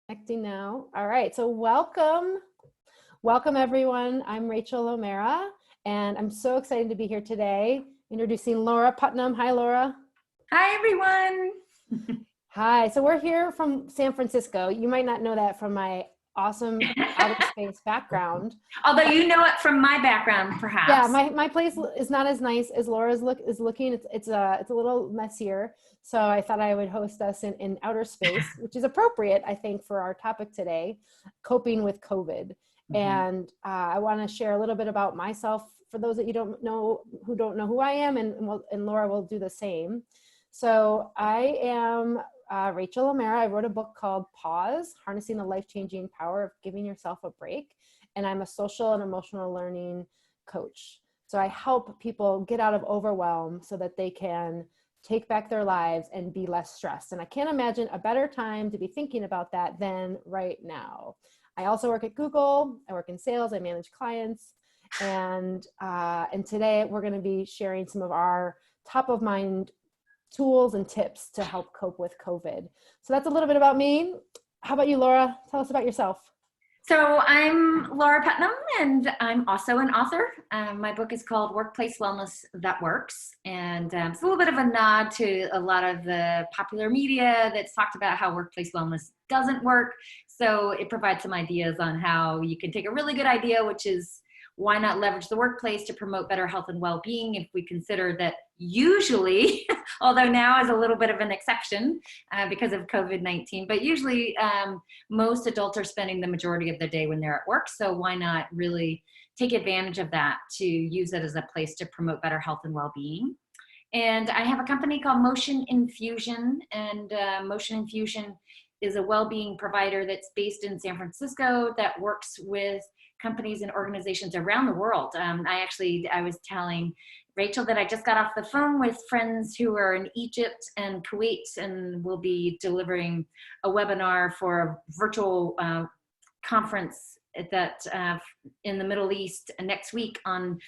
Connecting now. All right, so welcome everyone. I'm Rachael O'Mara, and I'm so excited to be here today, introducing Laura Putnam. Hi, Laura. Hi, everyone. Hi, so we're here from San Francisco. You might not know that from my awesome outer space background. Although you know it from my background, Yeah, perhaps. my place is not as nice as Laura's is looking. It's a little messier. So I thought I would host us in outer space, which is appropriate, I think, for our topic today, coping with COVID. And I want to share a little bit about myself for those that don't know who I am, and Laura will do the same. So I am Rachael O'Mara. I wrote a book called Pause: Harnessing the Life-Changing Power of Giving Yourself a Break. And I'm a social and emotional learning coach. So I help people get out of overwhelm so that they can take back their lives and be less stressed. And I can't imagine a better time to be thinking about that than right now. I also work at Google. I work in sales. I manage clients. And today we're going to be sharing some of our top of mind tools and tips to help cope with COVID. So that's a little bit about me. How about you, Laura? Tell us about yourself. So I'm Laura Putnam, and I'm also an author. My book is called Workplace Wellness That Works. And it's a little bit of a nod to a lot of the popular media that's talked about how workplace wellness doesn't work. So it provides some ideas on how you can take a really good idea, which is why not leverage the workplace to promote better health and well-being if we consider that usually, although now is a little bit of an exception because of COVID-19, but usually most adults are spending the majority of their day when they're at work. So why not really take advantage of that to use it as a place to promote better health and well-being? And I have a company called Motion Infusion, and Motion Infusion is a well-being provider that's based in San Francisco that works with companies and organizations around the world. I was telling Rachel that I just got off the phone with friends who are in Egypt and Kuwait, and will be delivering a webinar for a virtual conference that in the Middle East next week on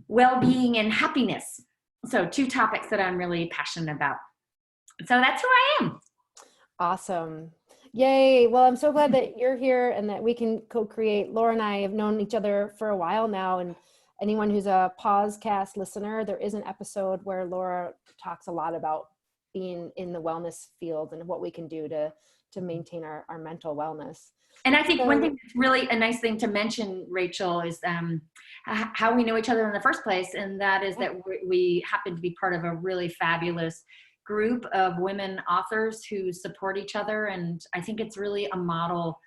well-being and happiness. So 2 topics that I'm really passionate about. So that's who I am. Awesome. Yay. Well, I'm so glad that you're here and that we can co-create. Laura and I have known each other for a while now, and anyone who's a Pausecast listener, there is an episode where Laura talks a lot about being in the wellness field and what we can do to maintain our mental wellness. And I think one thing that's really a nice thing to mention, Rachel, is how we know each other in the first place. And that is that we happen to be part of a really fabulous group of women authors who support each other. And I think it's really a model,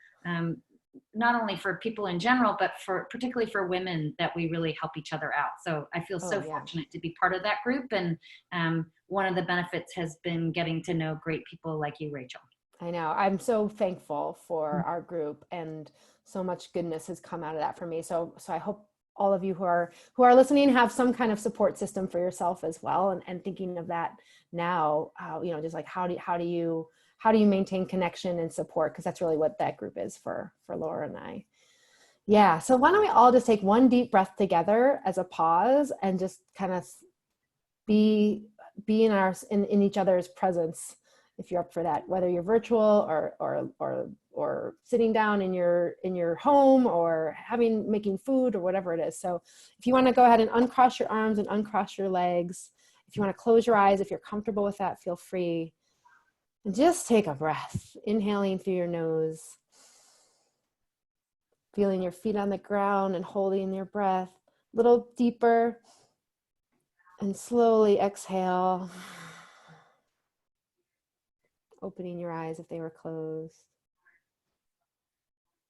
not only for people in general, but particularly for women, that we really help each other out. So I feel fortunate to be part of that group. And one of the benefits has been getting to know great people like you, Rachel. I know. I'm so thankful for our group, and so much goodness has come out of that for me. So I hope all of you who are listening have some kind of support system for yourself as well, and thinking of that now, just like how do you maintain connection and support, because that's really what that group is for Laura and I. Yeah, so why don't we all just take one deep breath together as a pause and just kind of be in each other's presence, if you're up for that, whether you're virtual or sitting down in your home or making food or whatever it is. So if you want to go ahead and uncross your arms and uncross your legs, if you want to close your eyes, if you're comfortable with that, feel free. And just take a breath, inhaling through your nose, feeling your feet on the ground and holding your breath a little deeper, and slowly exhale, opening your eyes if they were closed.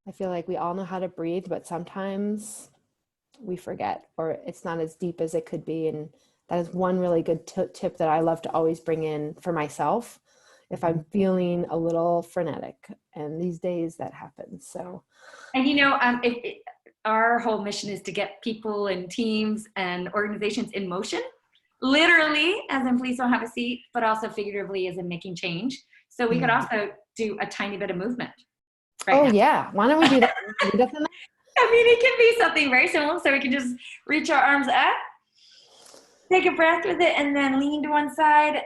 I feel like we all know how to breathe, but sometimes we forget, or it's not as deep as it could be. And that is one really good tip that I love to always bring in for myself if I'm feeling a little frenetic. And these days that happens. So, and our whole mission is to get people and teams and organizations in motion, literally, as in please don't have a seat, but also figuratively, as in making change. So we could also do a tiny bit of movement. Right now. Yeah. Why don't we do that? It can be something very simple. So we can just reach our arms up, take a breath with it, and then lean to one side,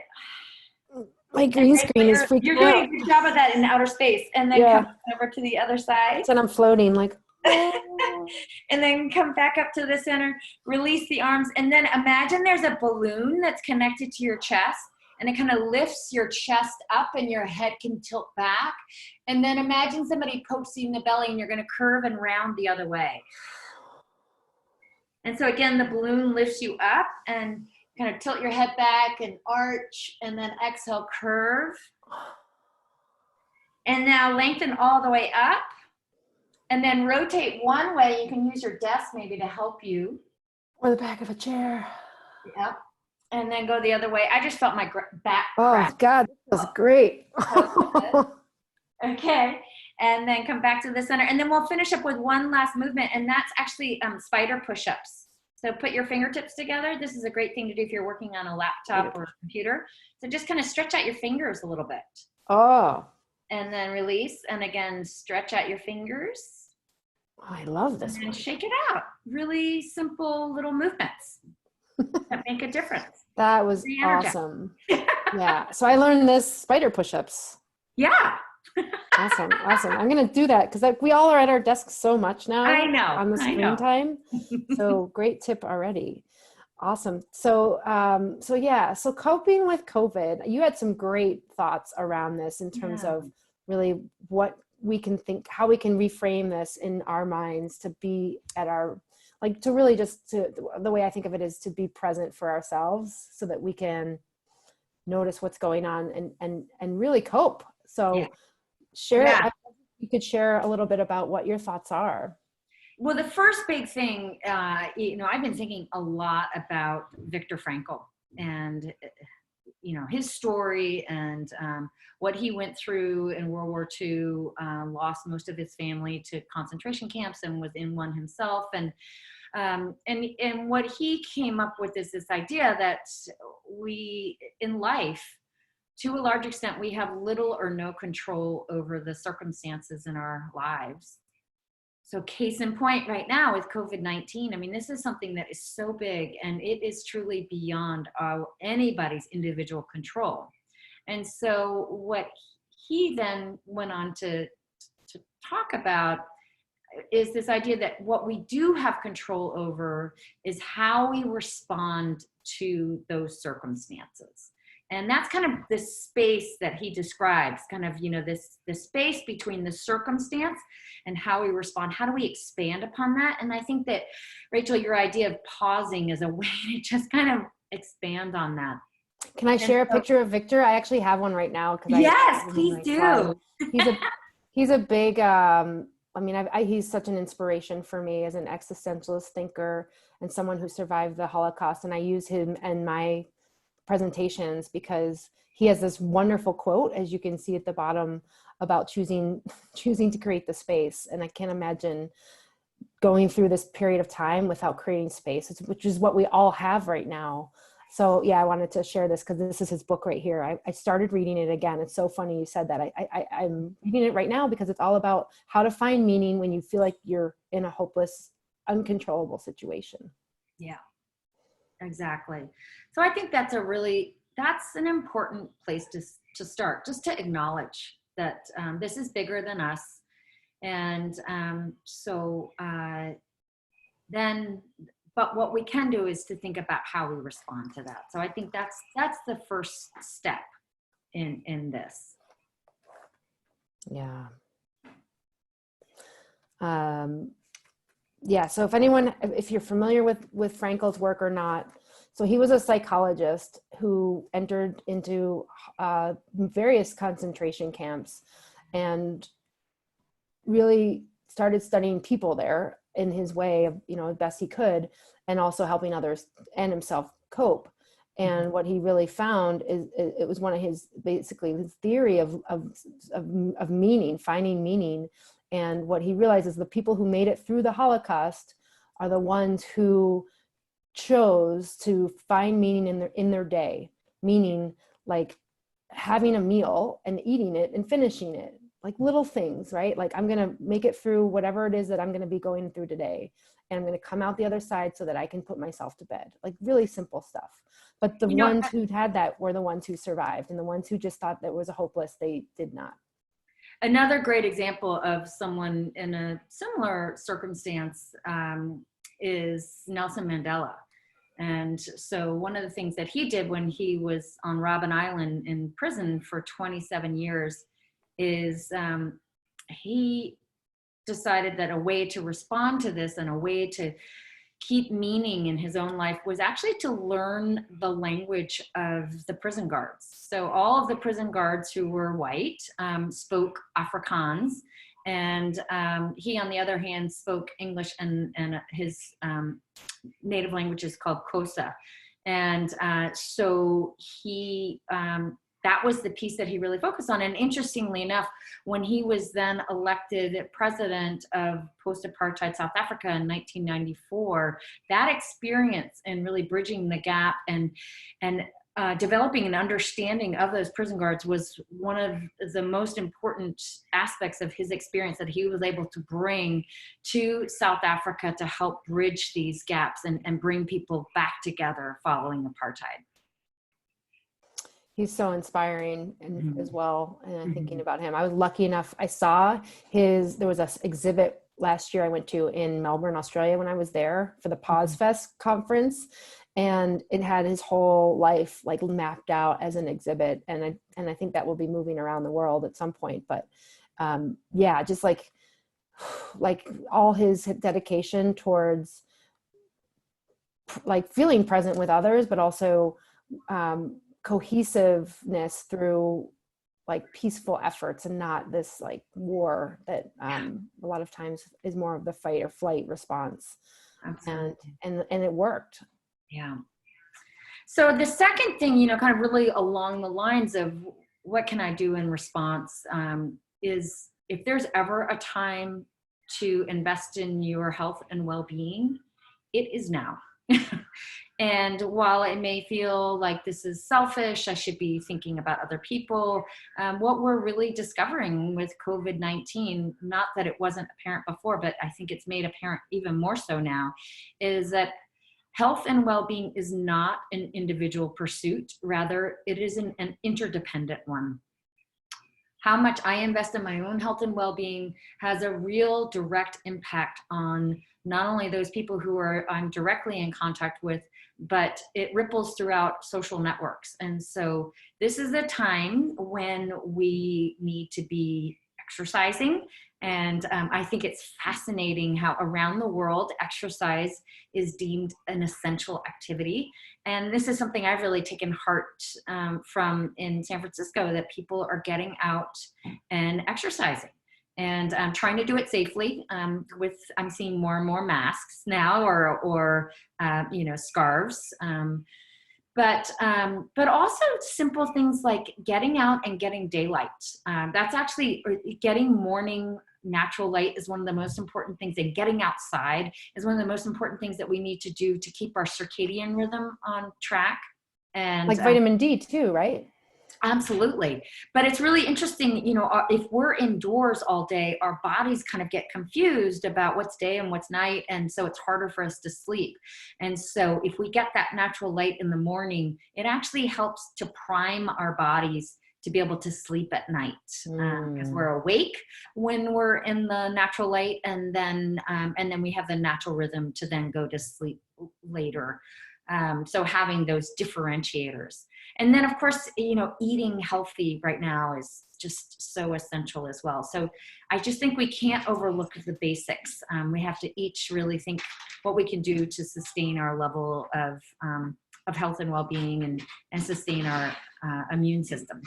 My green screen is freaking You're doing out. a good job of that in outer space. And then Yeah. come over to the other side. And I'm floating like, oh. And then come back up to the center, release the arms, and then imagine there's a balloon that's connected to your chest, and it kind of lifts your chest up and your head can tilt back. And then imagine somebody pokes you in the belly and you're going to curve and round the other way. And so again, the balloon lifts you up and kind of tilt your head back and arch, and then exhale, curve. And now lengthen all the way up. And then rotate one way. You can use your desk maybe to help you. Or the back of a chair. Yep. And then go the other way. I just felt my back crack. Oh, God, this was great. Okay. And then come back to the center. And then we'll finish up with one last movement. And that's actually spider push-ups. So put your fingertips together. This is a great thing to do if you're working on a laptop or a computer. So just kind of stretch out your fingers a little bit. Oh. And then release. And again, stretch out your fingers. I love this and one. Shake it out. Really simple little movements that make a difference. That was awesome. Yeah. So I learned this spider push-ups. Yeah. Awesome. I'm going to do that because we all are at our desks so much now. I know. On the screen time. So great tip already. Awesome. So coping with COVID, you had some great thoughts around this in terms of really what we can think, how we can reframe this in our minds to be at our, like, to really just the way I think of it is to be present for ourselves so that we can notice what's going on and really cope. So you could share a little bit about what your thoughts are. Well, the first big thing, I've been thinking a lot about Viktor Frankl and, his story and what he went through in World War II, lost most of his family to concentration camps and was in one himself. And what he came up with is this idea that we, in life, to a large extent, we have little or no control over the circumstances in our lives. So case in point right now with COVID-19, I mean, this is something that is so big and it is truly beyond anybody's individual control. And so what he then went on to talk about is this idea that what we do have control over is how we respond to those circumstances. And that's kind of the space that he describes, kind of, this space between the circumstance and how we respond. How do we expand upon that? And I think that, Rachel, your idea of pausing is a way to just kind of expand on that. Can I share a picture of Viktor? I actually have one right now. Yes, please do. He's a big, he's such an inspiration for me as an existentialist thinker and someone who survived the Holocaust. And I use him in my presentations because he has this wonderful quote, as you can see at the bottom, about choosing to create the space. And I can't imagine going through this period of time without creating space, which is what we all have right now. So yeah, I wanted to share this because this is his book right here. I started reading it again. It's so funny you said that. I'm reading it right now because it's all about how to find meaning when you feel like you're in a hopeless, uncontrollable situation. Yeah, exactly. So I think that's an important place to start, just to acknowledge that this is bigger than us. And but what we can do is to think about how we respond to that. So I think that's the first step in this. Yeah. So if you're familiar with Frankl's work or not, so he was a psychologist who entered into various concentration camps and really started studying people there in his way of, as best he could, and also helping others and himself cope. And what he really found is it was one of his theory of meaning, finding meaning. And what he realized is the people who made it through the Holocaust are the ones who chose to find meaning in their day, meaning like having a meal and eating it and finishing it, like little things, right? Like I'm going to make it through whatever it is that I'm going to be going through today. And I'm going to come out the other side so that I can put myself to bed. Like really simple stuff. But the ones who had that were the ones who survived, and the ones who just thought that was a hopeless, they did not. Another great example of someone in a similar circumstance is Nelson Mandela. And so one of the things that he did when he was on Robben Island in prison for 27 years is he decided that a way to respond to this and a way to keep meaning in his own life was actually to learn the language of the prison guards. So all of the prison guards who were white spoke Afrikaans, and he, on the other hand, spoke English, and his native language is called Xhosa. And so he, that was the piece that he really focused on. And interestingly enough, when he was then elected president of post-apartheid South Africa in 1994, that experience and really bridging the gap and developing an understanding of those prison guards was one of the most important aspects of his experience that he was able to bring to South Africa to help bridge these gaps and bring people back together following apartheid. He's so inspiring and as well. And thinking about him, I was lucky enough, I saw there was an exhibit last year I went to in Melbourne, Australia, when I was there for the Pause Fest conference. And it had his whole life like mapped out as an exhibit. And I think that will be moving around the world at some point. But yeah, just like all his dedication towards like feeling present with others, but also cohesiveness through like peaceful efforts and not this like war that a lot of times is more of the fight or flight response. And it worked. Yeah. So the second thing, kind of really along the lines of what can I do in response, is if there's ever a time to invest in your health and well-being, it is now. And while it may feel like this is selfish, I should be thinking about other people, what we're really discovering with COVID-19, not that it wasn't apparent before, but I think it's made apparent even more so now, is that health and well-being is not an individual pursuit. Rather, it is an interdependent one. How much I invest in my own health and well-being has a real direct impact on not only those people who I'm directly in contact with, but it ripples throughout social networks. And so this is a time when we need to be exercising. And I think it's fascinating how around the world exercise is deemed an essential activity. And this is something I've really taken heart from in San Francisco, that people are getting out and exercising. And I'm trying to do it safely. I'm seeing more and more masks now, or scarves. But also simple things like getting out and getting daylight. That's actually getting morning natural light is one of the most important things, and getting outside is one of the most important things that we need to do to keep our circadian rhythm on track. And like vitamin D too, right? Absolutely. But it's really interesting, if we're indoors all day, our bodies kind of get confused about what's day and what's night. And so it's harder for us to sleep. And so if we get that natural light in the morning, it actually helps to prime our bodies to be able to sleep at night, because we're awake when we're in the natural light, and then we have the natural rhythm to then go to sleep later. So having those differentiators. And then of course, eating healthy right now is just so essential as well. So I just think we can't overlook the basics. We have to each really think what we can do to sustain our level of health and well-being and sustain our immune systems.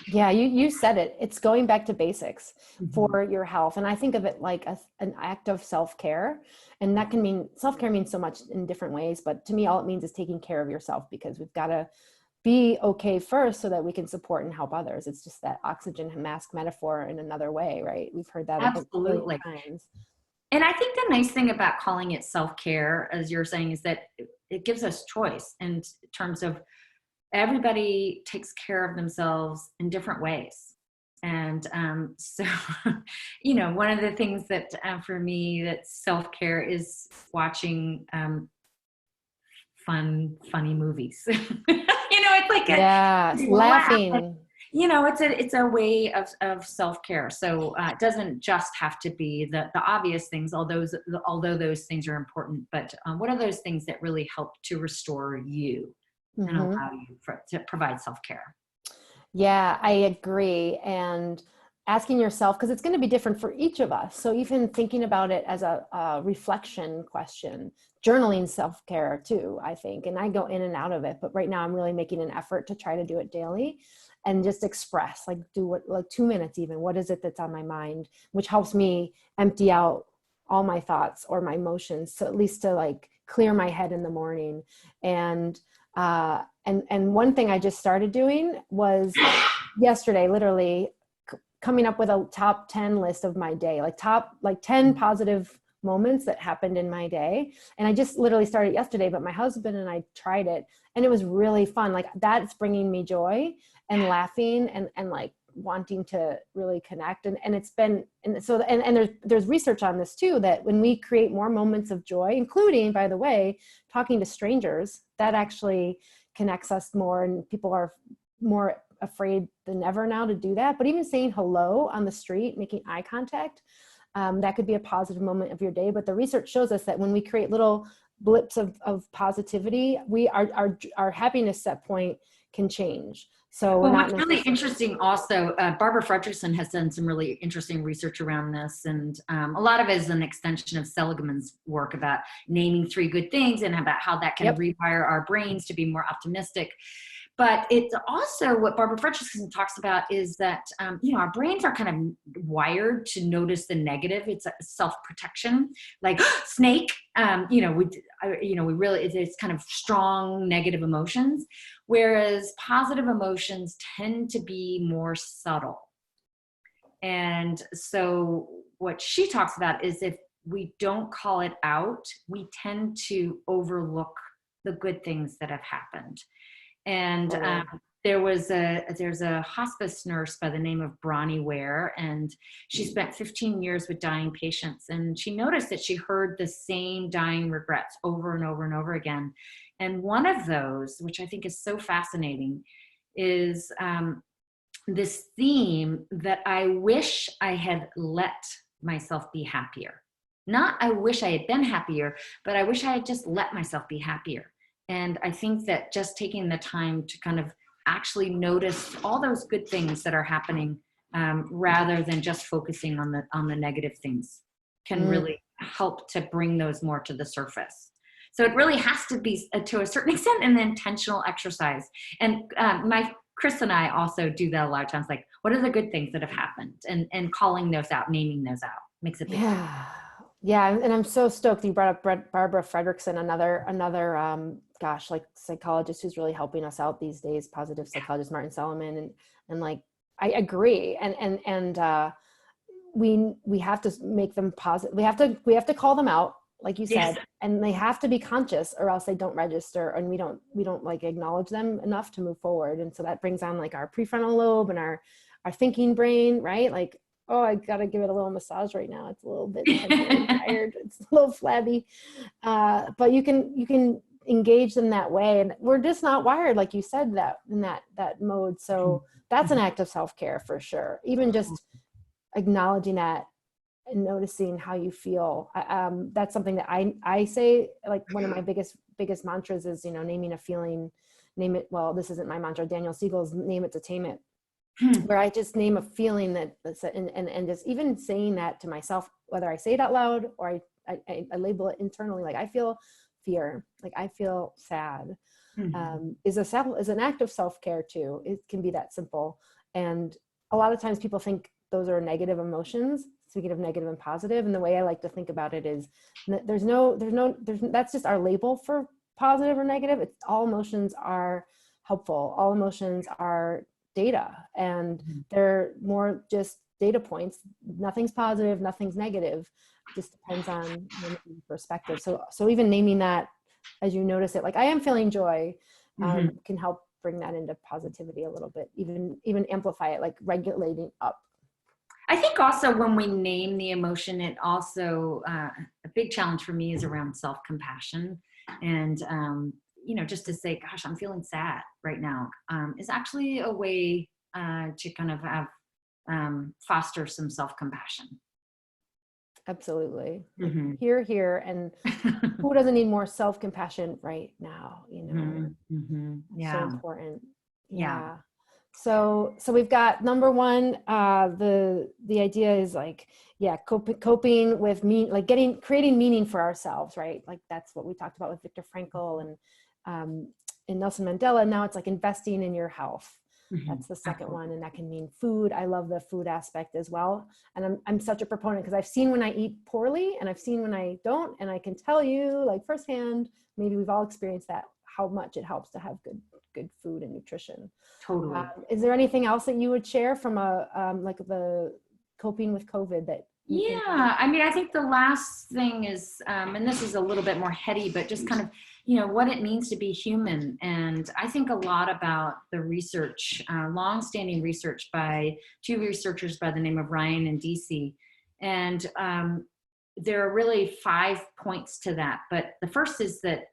Yeah, you said it. It's going back to basics for your health. And I think of it like an act of self-care. And that can mean, self-care means so much in different ways, but to me, all it means is taking care of yourself, because we've got to be okay first so that we can support and help others. It's just that oxygen mask metaphor in another way, right? We've heard that absolutely times. And I think the nice thing about calling it self-care, as you're saying, is that it gives us choice in terms of everybody takes care of themselves in different ways. And so, you know, one of the things that for me that self-care is watching funny movies. You know, it's like Yeah, laughing. you know, it's a way of self-care. So it doesn't just have to be the obvious things, although those things are important. But what are those things that really help to restore you and Mm-hmm. allow you to provide self-care? Yeah, I agree. And asking yourself, because it's going to be different for each of us. So even thinking about it as a reflection question, journaling self-care too, I think. And I go in and out of it, but right now I'm really making an effort to try to do it daily and just express, like do what, like 2 minutes even, what is it that's on my mind, which helps me empty out all my thoughts or my emotions. So at least to like clear my head in the morning. And one thing I just started doing was yesterday, literally coming up with a top 10 list of my day, like 10 positive moments that happened in my day. And I just literally started yesterday, but my husband and I tried it and it was really fun. Like that's bringing me joy and laughing and like wanting to really connect. And it's been, and there's research on this too, that when we create more moments of joy, including, by the way, talking to strangers, that actually connects us more, and people are more afraid than ever now to do that. But even saying hello on the street, making eye contact, that could be a positive moment of your day. But the research shows us that when we create little blips of positivity, our happiness set point can change. So we're Well, not what's really necessarily. interesting also, Barbara Fredrickson has done some really interesting research around this. And a lot of it is an extension of Seligman's work about naming 3 good things and about how that can Yep. rewire our brains to be more optimistic. But it's also what Barbara Fredrickson talks about is that, you know, our brains are kind of wired to notice the negative. It's a self-protection, like snake, you know, we really, it's kind of strong negative emotions, whereas positive emotions tend to be more subtle. And so what she talks about is if we don't call it out, we tend to overlook the good things that have happened. And there's a hospice nurse by the name of Bronnie Ware, and she spent 15 years with dying patients. And she noticed that she heard the same dying regrets over and over and over again. And one of those, which I think is so fascinating, is this theme that I wish I had let myself be happier. Not I wish I had been happier, but I wish I had just let myself be happier. And I think that just taking the time to kind of actually notice all those good things that are happening, rather than just focusing on the negative things, can really help to bring those more to the surface. So it really has to be, to a certain extent, an intentional exercise. And Chris and I also do that a lot of times. Like, what are the good things that have happened, and calling those out, naming those out, makes a big difference. Yeah, and I'm so stoked you brought up Barbara Fredrickson, another like psychologist who's really helping us out these days, positive psychologist Martin Seligman, and like I agree, and we have to make them positive. We have to call them out, like you said, and they have to be conscious, or else they don't register, and we don't like acknowledge them enough to move forward. And so that brings on like our prefrontal lobe and our thinking brain, right? Like, oh, I got to give it a little massage right now. It's a little bit tired. It's a little flabby. But you can engage them that way. And we're just not wired, like you said, that in that mode. So that's an act of self-care for sure. Even just acknowledging that and noticing how you feel. That's something that I say, like one of my biggest mantras is, naming a feeling, name it. Well, this isn't my mantra. Daniel Siegel's name it to tame it. Where I just name a feeling that's and just even saying that to myself, whether I say it out loud or I label it internally, like I feel fear, like I feel sad, is an act of self-care too. It can be that simple. And a lot of times people think those are negative emotions, speaking of negative and positive. And the way I like to think about it is there's that's just our label for positive or negative. It's all emotions are helpful. All emotions are data, and they're more just data points. Nothing's positive, nothing's negative. Just depends on perspective. So even naming that as you notice it, like I am feeling joy, can help bring that into positivity a little bit, even amplify it, like regulating up. I think also when we name the emotion, it also, a big challenge for me is around self-compassion. And, just to say, gosh, I'm feeling sad right now, is actually a way to kind of have, foster some self-compassion. Absolutely. Mm-hmm. Here. And who doesn't need more self-compassion right now? Mm-hmm. Yeah. So important. Yeah. So we've got number one, the idea is like, coping with creating meaning for ourselves, right? Like that's what we talked about with Viktor Frankl and Nelson Mandela. Now it's like investing in your health. Mm-hmm. That's the second one. And that can mean food. I love the food aspect as well. And I'm such a proponent because I've seen when I eat poorly and I've seen when I don't, and I can tell you like firsthand, maybe we've all experienced that, how much it helps to have good food and nutrition. Totally. Is there anything else that you would share from like the coping with COVID that? Yeah, I mean, I think the last thing is, and this is a little bit more heady, but just kind of, what it means to be human. And I think a lot about the research, longstanding research by two researchers by the name of Ryan and DC. And there are really 5 points to that. But the first is that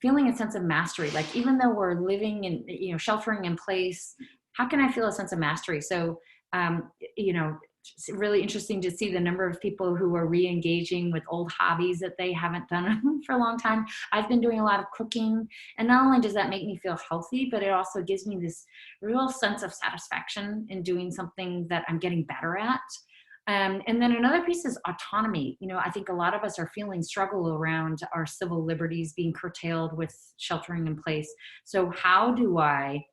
feeling a sense of mastery, like even though we're living in, sheltering in place, how can I feel a sense of mastery? So, it's really interesting to see the number of people who are re-engaging with old hobbies that they haven't done for a long time. I've been doing a lot of cooking, and not only does that make me feel healthy, but it also gives me this real sense of satisfaction in doing something that I'm getting better at. And then another piece is autonomy. I think a lot of us are feeling struggle around our civil liberties being curtailed with sheltering in place. So how do I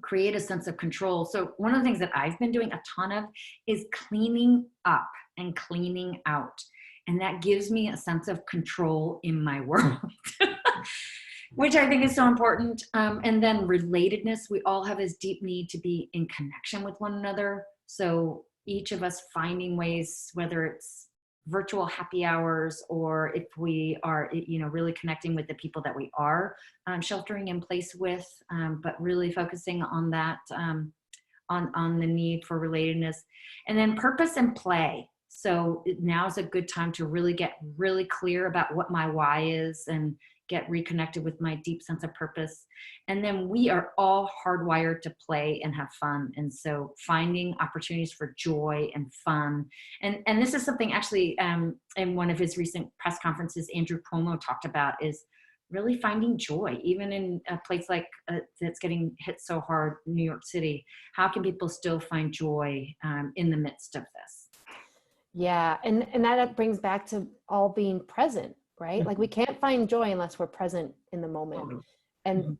create a sense of control? So one of the things that I've been doing a ton of is cleaning up and cleaning out. And that gives me a sense of control in my world, which I think is so important. And then relatedness, we all have this deep need to be in connection with one another. So each of us finding ways, whether it's virtual happy hours or if we are, really connecting with the people that we are sheltering in place with, but really focusing on that, on the need for relatedness. And then purpose and play. So now is a good time to really get really clear about what my why is and get reconnected with my deep sense of purpose. And then we are all hardwired to play and have fun. And so finding opportunities for joy and fun. And this is something actually in one of his recent press conferences, Andrew Cuomo talked about, is really finding joy, even in a place like that's getting hit so hard, New York City. How can people still find joy in the midst of this? Yeah, and that brings back to all being present, right? Mm-hmm. Like we can't find joy unless we're present in the moment. And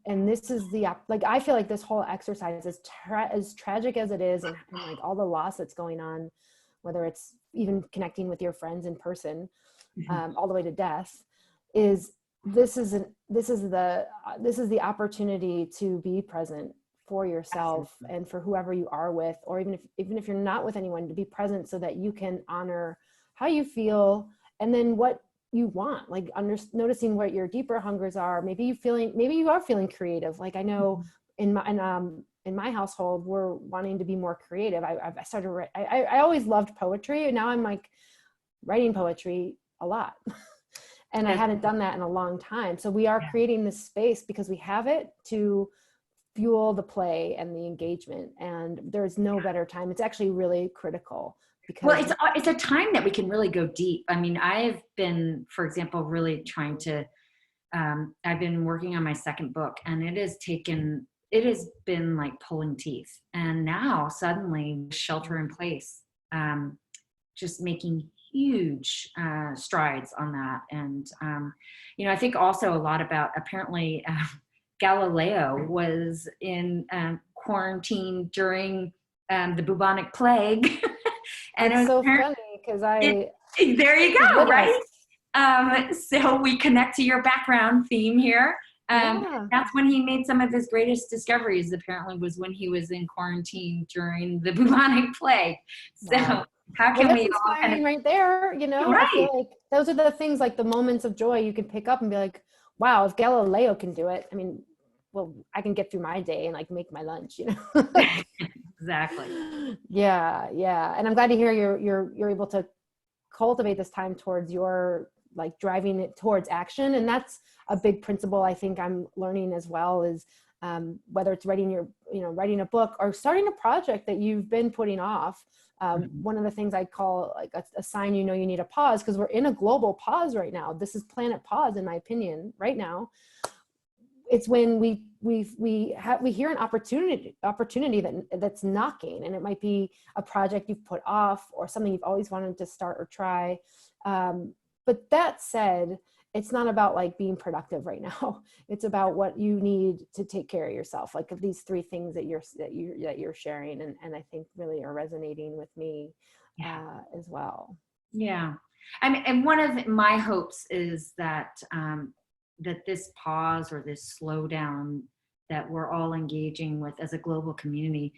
this is like, I feel like this whole exercise is as tragic as it is, and like all the loss that's going on, whether it's even connecting with your friends in person, all the way to death, this is the opportunity to be present for yourself. Absolutely. And for whoever you are with, or even if you're not with anyone, to be present so that you can honor how you feel and then what you want, like noticing what your deeper hungers are. Maybe you are feeling creative. Like I know in my household, we're wanting to be more creative. I started, I always loved poetry, and now I'm like writing poetry a lot. And I hadn't done that in a long time. So we are creating this space because we have it to fuel the play and the engagement. And there's no better time. It's actually really critical. Because it's a time that we can really go deep. I mean, I've been, for example, really trying to, I've been working on my second book, and it has been like pulling teeth. And now suddenly shelter in place, just making huge strides on that. And, I think also a lot about, apparently Galileo was in quarantine during the bubonic plague. And it's so funny because there you go, right? So we connect to your background theme here. That's when he made some of his greatest discoveries, apparently, was when he was in quarantine during the bubonic plague. So how can we all kind of, right there, right. I feel like those are the things, like the moments of joy you can pick up and be like, wow, if Galileo can do it, I mean, well, I can get through my day and like make my lunch, you know? Exactly. Yeah. Yeah. And I'm glad to hear you're able to cultivate this time towards your like driving it towards action. And that's a big principle I think I'm learning as well is whether it's writing a book or starting a project that you've been putting off. One of the things I call like a sign, you need a pause, because we're in a global pause right now. This is planet pause, in my opinion, right now. It's when we hear an opportunity that's knocking, and it might be a project you've put off or something you've always wanted to start or try. But that said, it's not about like being productive right now. It's about what you need to take care of yourself. Like these 3 things that you're sharing, and I think really are resonating with me as well. Yeah. I mean, and one of my hopes is that that this pause or this slowdown that we're all engaging with as a global community,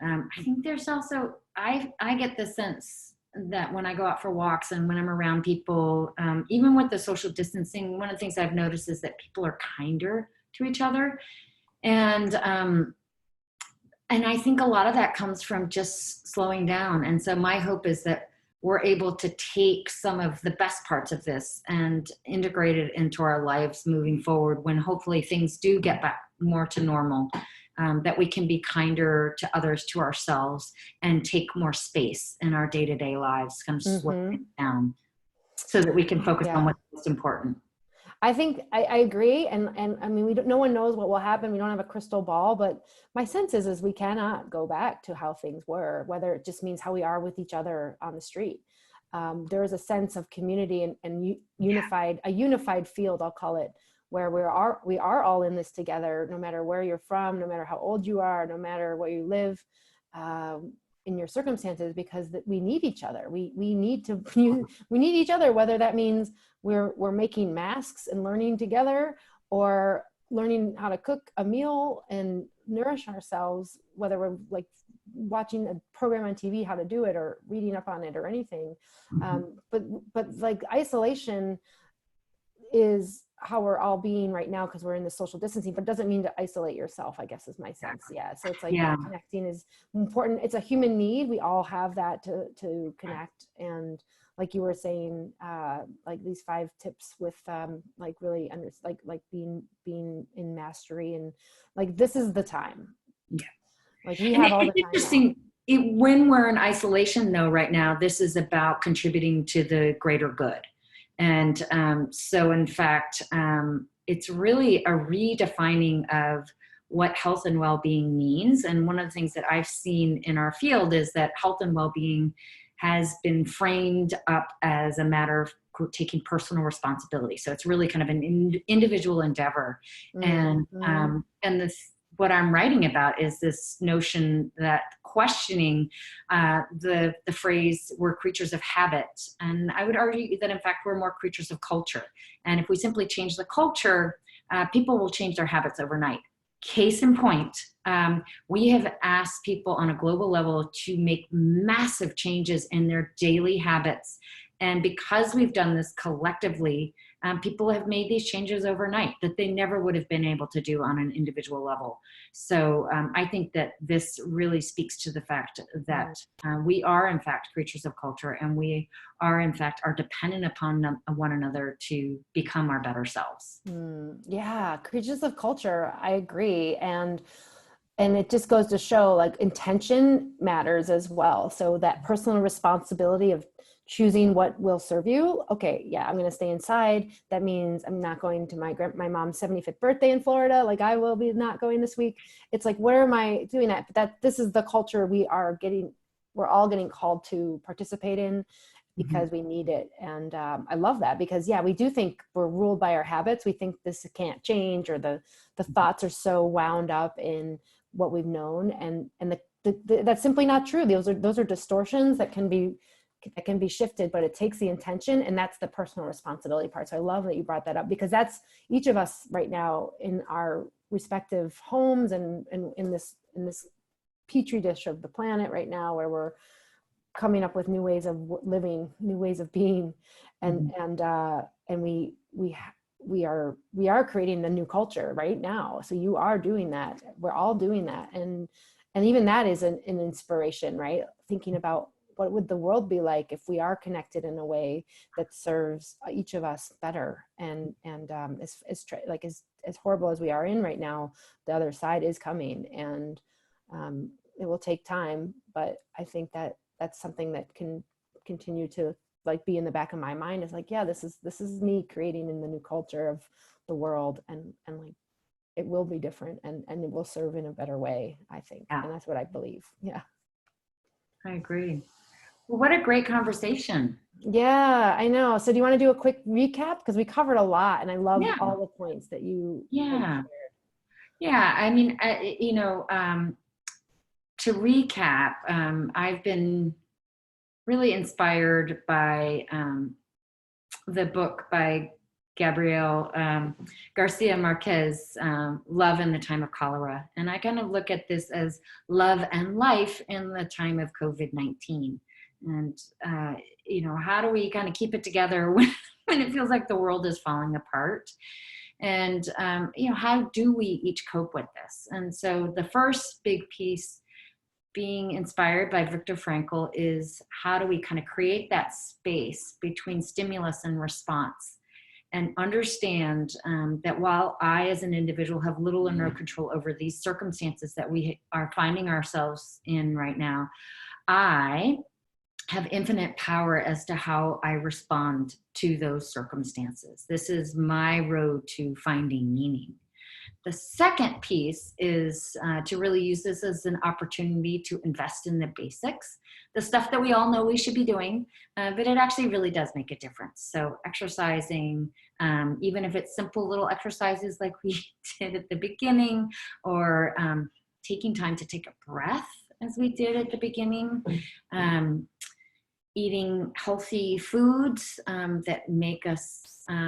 I think there's also, I get the sense that when I go out for walks and when I'm around people, even with the social distancing, one of the things I've noticed is that people are kinder to each other. And I think a lot of that comes from just slowing down. And so my hope is that we're able to take some of the best parts of this and integrate it into our lives moving forward, when hopefully things do get back more to normal, that we can be kinder to others, to ourselves, and take more space in our day-to-day lives, kind of slow it down so that we can focus on what's most important. I think I agree. And I mean, no one knows what will happen. We don't have a crystal ball, but my sense is we cannot go back to how things were, whether it just means how we are with each other on the street. There is a sense of community and a unified field, I'll call it, where we are all in this together, no matter where you're from, no matter how old you are, no matter where you live, in your circumstances, because we need each other. We need each other, whether that means we're making masks and learning together, or learning how to cook a meal and nourish ourselves, whether we're like watching a program on TV, how to do it, or reading up on it, or anything. But like isolation is how we're all being right now, because we're in the social distancing, but it doesn't mean to isolate yourself, I guess is my sense. Yeah. So it's like connecting is important. It's a human need. We all have that to connect. And like you were saying, like these 5 tips with like really like being in mastery, and like this is the time. Yeah. Like we have all the time. Interesting. When we're in isolation though, right now, this is about contributing to the greater good. And so in fact, it's really a redefining of what health and well-being means. And one of the things that I've seen in our field is that health and well-being has been framed up as a matter of taking personal responsibility. So it's really kind of an individual endeavor. And what I'm writing about is this notion that questioning the phrase, we're creatures of habit. And I would argue that in fact, we're more creatures of culture. And if we simply change the culture, people will change their habits overnight. Case in point, we have asked people on a global level to make massive changes in their daily habits. And because we've done this collectively, people have made these changes overnight that they never would have been able to do on an individual level. So I think that this really speaks to the fact that we are in fact creatures of culture, and we are in fact dependent upon one another to become our better selves. Yeah, creatures of culture. I agree. And it just goes to show like intention matters as well. So that personal responsibility of choosing what will serve you. Okay, yeah, I'm going to stay inside. That means I'm not going to my mom's 75th birthday in Florida. Like I will be not going this week. It's like, where am I doing that? But this is the culture we're all getting called to participate in, because we need it. And I love that, because we do think we're ruled by our habits. We think this can't change, or the thoughts are so wound up in what we've known, and that's simply not true. Those are distortions that can be shifted, but it takes the intention, and that's the personal responsibility part. So I love that you brought that up, because that's each of us right now in our respective homes and in this petri dish of the planet right now, where we're coming up with new ways of living, new ways of being, and we we are creating a new culture right now. So you are doing that. We're all doing that. And even that is an inspiration, right? Thinking about what would the world be like if we are connected in a way that serves each of us better. And as horrible as we are in right now, the other side is coming, and it will take time. But I think that that's something that can continue to like be in the back of my mind, is like, yeah, this is me creating in the new culture of the world, and like it will be different, and it will serve in a better way, I think. Yeah. And that's what I believe. Yeah. I agree. Well, what a great conversation. Yeah, I know. So do you want to do a quick recap? Because we covered a lot, and I love Yeah. all the points that you Yeah. Yeah. I mean, to recap, I've been really inspired by the book by Gabriel Garcia Marquez, Love in the Time of Cholera. And I kind of look at this as love and life in the time of COVID-19. And, how do we kind of keep it together when it feels like the world is falling apart? And, how do we each cope with this? And so the first big piece, being inspired by Viktor Frankl, is how do we kind of create that space between stimulus and response, and understand that while I as an individual have little or no control over these circumstances that we are finding ourselves in right now, I have infinite power as to how I respond to those circumstances. This is my road to finding meaning. The second piece is to really use this as an opportunity to invest in the basics, the stuff that we all know we should be doing, but it actually really does make a difference. So exercising, even if it's simple little exercises like we did at the beginning, or taking time to take a breath as we did at the beginning, eating healthy foods that make us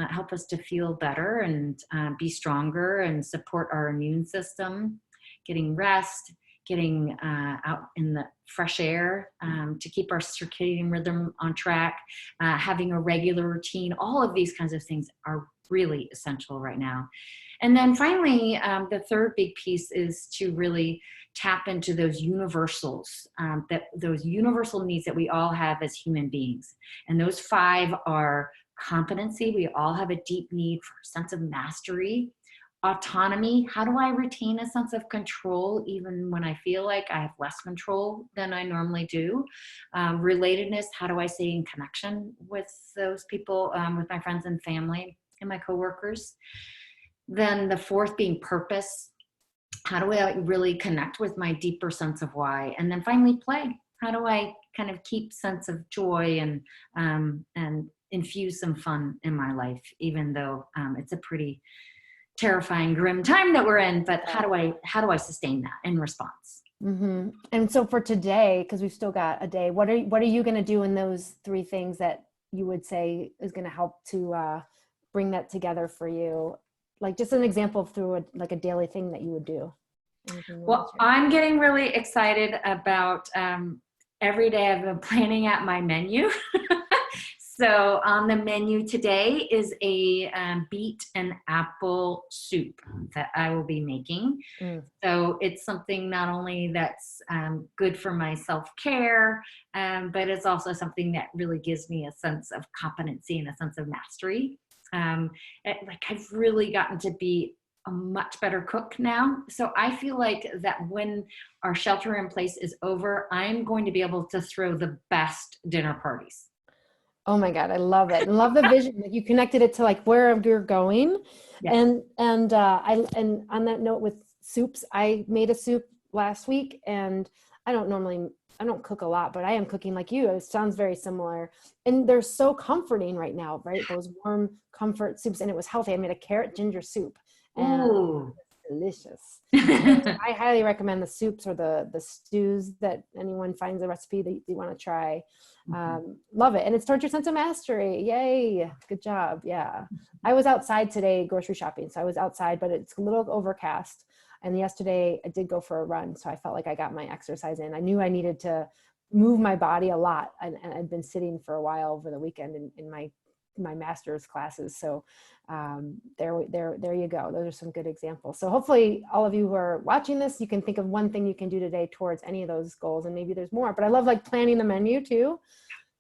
help us to feel better and be stronger and support our immune system, getting rest, getting out in the fresh air to keep our circadian rhythm on track, having a regular routine. All of these kinds of things are really essential right now. And then finally, the third big piece is to really tap into those universals, those universal needs that we all have as human beings. And those 5 are competency. We all have a deep need for a sense of mastery. Autonomy. How do I retain a sense of control even when I feel like I have less control than I normally do? Relatedness. How do I stay in connection with those people, with my friends and family and my coworkers? Then the fourth being purpose. How do I really connect with my deeper sense of why? And then finally, play. How do I kind of keep sense of joy and infuse some fun in my life, even though it's a pretty terrifying, grim time that we're in? But how do I sustain that in response? Mm-hmm. And so for today, because we've still got a day, what are you going to do in those 3 things that you would say is going to help to bring that together for you? Like just an example through a daily thing that you would do. Well, I'm getting really excited about every day I've been planning out my menu. So on the menu today is a beet and apple soup that I will be making. So it's something not only that's good for my self-care, but it's also something that really gives me a sense of competency and a sense of mastery. I've really gotten to be a much better cook now. So I feel like that when our shelter in place is over, I'm going to be able to throw the best dinner parties. Oh my God, I love it. I love the vision that you connected it to like where you're going. Yes. And on that note with soups, I made a soup last week, and I don't cook a lot, but I am cooking like you. It sounds very similar. And they're so comforting right now, right? Those warm comfort soups, and it was healthy. I made a carrot ginger soup, and ooh, delicious. So I highly recommend the soups or the stews that anyone finds a recipe that you want to try. Love it. And it's towards your sense of mastery. Yay. Good job. Yeah. I was outside today grocery shopping. So I was outside, but it's a little overcast. And yesterday I did go for a run. So I felt like I got my exercise in. I knew I needed to move my body a lot. And I'd been sitting for a while over the weekend in my my master's classes. So there you go. Those are some good examples. So hopefully all of you who are watching this, you can think of one thing you can do today towards any of those goals, and maybe there's more. But I love like planning the menu too.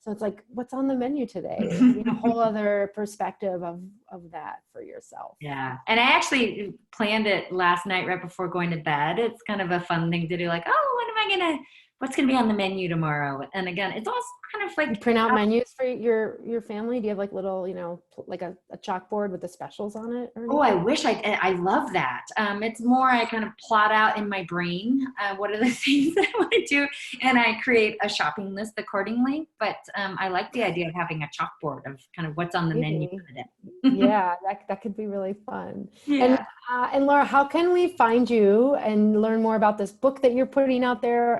So it's like, what's on the menu today? Having a whole other perspective of that for yourself. Yeah. And I actually planned it last night right before going to bed. It's kind of a fun thing to do. Like, oh, what's going to be on the menu tomorrow? And again, it's also kind of like. You print out menus for your family? Do you have like little, like a chalkboard with the specials on it? Or Oh, I wish I love that. It's more, I kind of plot out in my brain what are the things that I want to do, and I create a shopping list accordingly. But I like the idea of having a chalkboard of kind of what's on the menu for the day. Yeah, that could be really fun. Yeah. And Laura, how can we find you and learn more about this book that you're putting out there,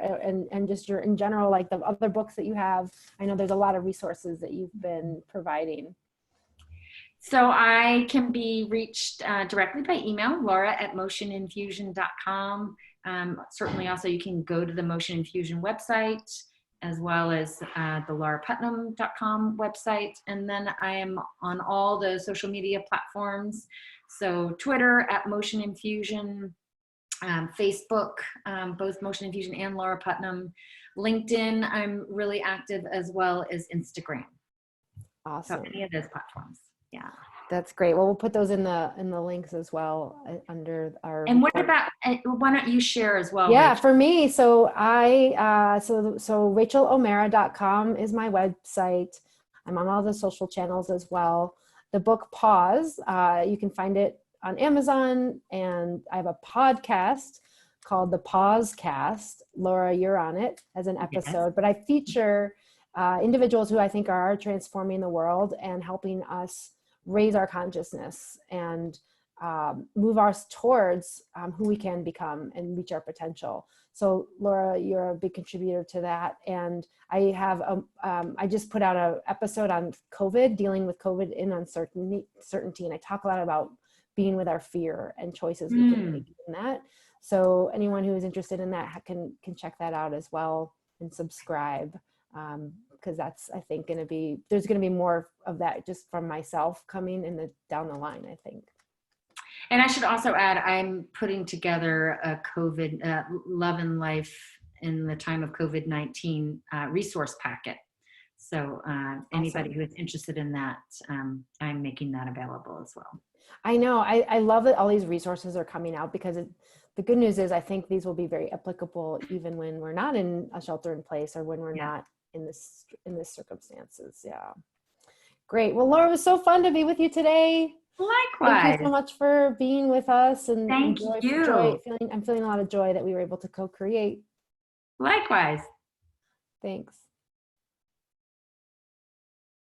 and just your, in general, like the other books that you have? I know there's a lot of resources that you've been providing. So I can be reached directly by email, laura@motioninfusion.com. Certainly also you can go to the Motion Infusion website, as well as the lauraputnam.com website. And then I am on all the social media platforms. So Twitter @Motion Infusion, Facebook, both Motion Infusion and Laura Putnam. LinkedIn, I'm really active, as well as Instagram. Awesome. So any of those platforms. Yeah. That's great. Well, we'll put those in the links as well under our. And what about, why don't you share as well? Yeah, Rachel? for me, so so rachelomera.com is my website. I'm on all the social channels as well. The book Pause, you can find it on Amazon, and I have a podcast called the Pausecast. Laura, you're on it as an episode, Yes. but I feature individuals who I think are transforming the world and helping us raise our consciousness and move us towards who we can become and reach our potential. So Laura, you're a big contributor to that. And I have, I just put out an episode on COVID, dealing with COVID in uncertainty. And I talk a lot about being with our fear and choices we can make in that. So anyone who is interested in that can check that out as well and subscribe. Because that's, I think, there's going to be more of that just from myself coming down the line, I think. And I should also add, I'm putting together a COVID Love and Life in the time of COVID-19 resource packet. So anybody who is interested in that, I'm making that available as well. I know. I love that all these resources are coming out, because the good news is I think these will be very applicable even when we're not in a shelter in place, or when we're not in this circumstances. Yeah. Great. Well, Laura, it was so fun to be with you today. Likewise. Thank you so much for being with us, and Thank you. I'm feeling a lot of joy that we were able to co-create. Likewise. Thanks.